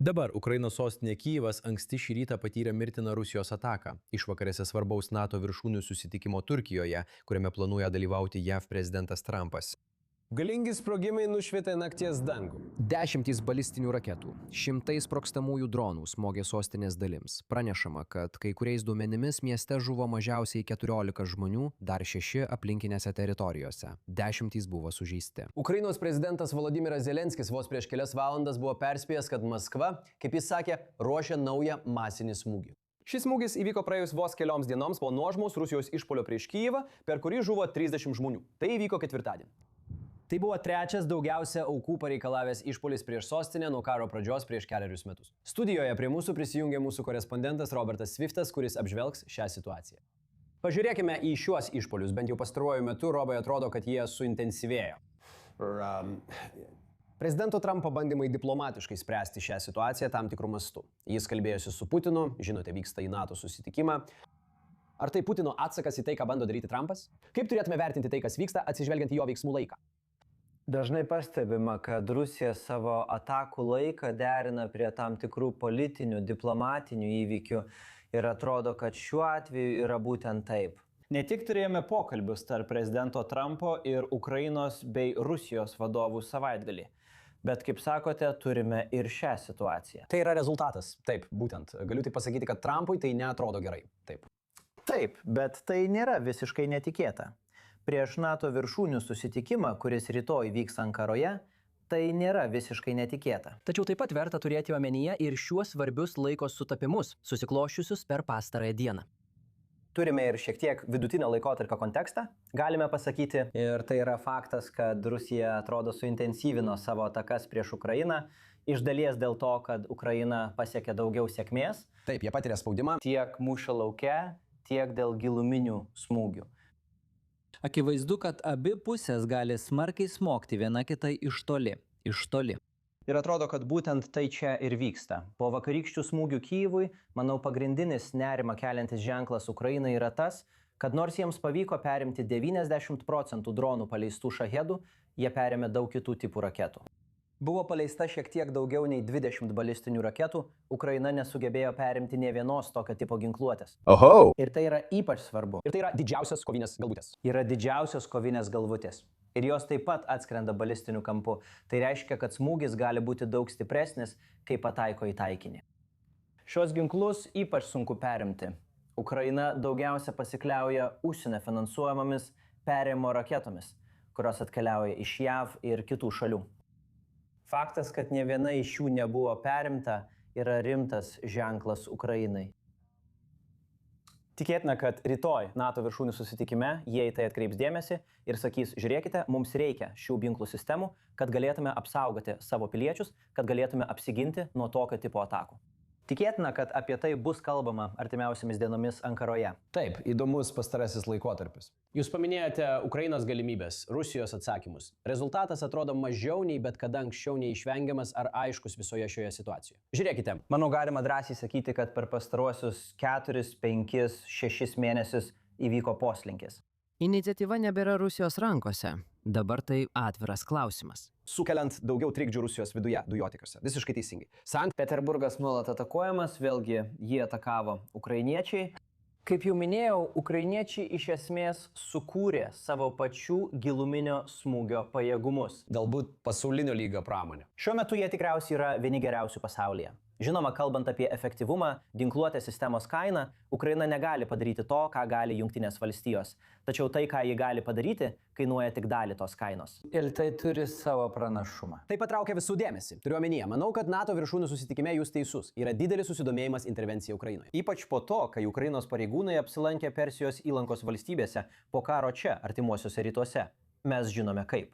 Dabar Ukrainos sostinė Kyjivas anksti šį rytą patyrė mirtiną Rusijos ataką. Išvakarėse svarbaus NATO viršūnių susitikimo Turkijoje, kuriame planuoja dalyvauti JAV prezidentas Trumpas. Galingi sprogimai nušvietė nakties dangų. Dešimtys balistinių raketų, šimtai sprogstamųjų dronų smogė sostinės dalims. Pranešama, kad kai kuriais duomenimis mieste žuvo mažiausiai 14 žmonių, dar 6 aplinkinėse teritorijose. Dešimtys buvo sužeisti. Ukrainos prezidentas Volodymyras Zelenskis vos prieš kelias valandas buvo perspėjęs, kad Maskva, kaip jis sakė, ruošia naują masinį smūgį. Šis smūgis įvyko praėjus vos kelioms dienoms po nuožmaus Rusijos išpuolio prieš Kyjivą, per kurį žuvo 30 žmonių. Tai įvyko ketvirtadienį. Tai buvo trečias daugiausia aukų pareikalavęs išpuolis prieš sostinę nuo karo pradžios prieš 4 metus. Studijoje prie mūsų prisijungė mūsų korespondentas Robertas Swiftas, kuris apžvelgs šią situaciją. Pažiūrėkime į šiuos išpuolius. Bent jau pastaruoju metu, Robai, atrodo, kad jie suintensyvėjo. Prezidento Trumpo bandymai diplomatiškai spręsti šią situaciją tam tikrų mastų. Jis kalbėjosi su Putinu, žinote, vyksta į NATO susitikimą. Ar tai Putino atsakas į tai, ką bando daryti Trumpas? Kaip turėtume vertinti tai, kas vyksta, atsižvelgiant į jo veiksmų laiką? Dažnai pastebima, kad Rusija savo atakų laiką derina prie tam tikrų politinių, diplomatinių įvykių ir atrodo, kad šiuo atveju yra būtent taip. Ne tik turėjome pokalbius tarp prezidento Trumpo ir Ukrainos bei Rusijos vadovų savaitgalį, bet, kaip sakote, turime ir šią situaciją. Tai yra rezultatas. Taip, būtent. Galiu tik pasakyti, kad Trumpui tai neatrodo gerai. Taip. Taip, bet tai nėra visiškai netikėta. Prieš NATO viršūnių susitikimą, kuris rytoj vyks Ankaroje, tai nėra visiškai netikėta. Tačiau taip pat verta turėti omenyje ir šiuos svarbius laiko sutapimus, susiklošiusius per pastarąją dieną. Turime ir šiek tiek vidutinio laikotarpio kontekstą, galime pasakyti. Ir tai yra faktas, kad Rusija atrodo suintensyvino savo atakas prieš Ukrainą, iš dalies dėl to, kad Ukraina pasiekė daugiau sėkmės. Taip, jie patiria spaudimą. Tiek mūšio lauke, tiek dėl giluminių smūgių. Akivaizdu, kad abi pusės gali smarkiai smogti viena kitai iš toli. Ir atrodo, kad būtent tai čia ir vyksta. Po vakarykščių smūgių Kyjivui, manau, pagrindinis nerimą keliantis ženklas Ukrainai yra tas, kad nors jiems pavyko perimti 90% dronų paleistų šahedų, jie perėmė daug kitų tipų raketų. Buvo paleista šiek tiek daugiau nei 20 balistinių raketų, Ukraina nesugebėjo perimti nė vienos tokio tipo ginkluotės. Oho! Ir tai yra ypač svarbu. Ir tai yra didžiausios kovinės galvutės. Yra didžiausios kovinės galvutės. Ir jos taip pat atskrenda balistiniu kampu. Tai reiškia, kad smūgis gali būti daug stipresnis, kai pataiko į taikinį. Šios ginklus ypač sunku perimti. Ukraina daugiausia pasikliauja užsienio finansuojamomis perėjimo raketomis, kurios atkeliauja iš JAV ir kitų šalių. Faktas, kad nė viena iš jų nebuvo perimta, yra rimtas ženklas Ukrainai. Tikėtina, kad rytoj NATO viršūnių susitikime jie į tai atkreips dėmesį ir sakys, žiūrėkite, mums reikia šių ginklų sistemų, kad galėtume apsaugoti savo piliečius, kad galėtume apsiginti nuo tokio tipo atakų. Tikėtina, kad apie tai bus kalbama artimiausiamis dienomis Ankaroje. Taip, įdomus pastarasis laikotarpis. Jūs paminėjote Ukrainos galimybės, Rusijos atsakymus. Rezultatas atrodo mažiau nei bet kada anksčiau neišvengiamas ar aiškus visoje šioje situacijoje. Žiūrėkite. Manau, galima drąsiai sakyti, kad per pastaruosius 4, 5, 6 mėnesius įvyko poslinkis. Iniciatyva nebėra Rusijos rankose. Dabar tai atviras klausimas. Sukeliant daugiau trikdžių Rusijos viduje, dujotiekiuose. Visiškai teisingai. Sankt Peterburgas nuolat atakuojamas, vėlgi jį atakavo ukrainiečiai. Kaip jau minėjau, ukrainiečiai iš esmės sukūrė savo pačių giluminio smūgio pajėgumus. Galbūt pasaulinio lygio pramonė. Šiuo metu jie tikriausiai yra vieni geriausių pasaulyje. Žinoma, kalbant apie efektyvumą, ginkluotės sistemos kainą, Ukraina negali padaryti to, ką gali Jungtinės valstijos. Tačiau tai, ką ji gali padaryti, kainuoja tik dalį tos kainos. Ir tai turi savo pranašumą. Tai patraukia visų dėmesį. Turiu omenyje, manau, kad NATO viršūnių susitikime jūs teisus. Yra didelis susidomėjimas intervencija Ukrainoje. Ypač po to, kai Ukrainos pareigūnai apsilankė Persijos įlankos valstybėse po karo čia, artimuosiuose rytuose. Mes žinome kaip.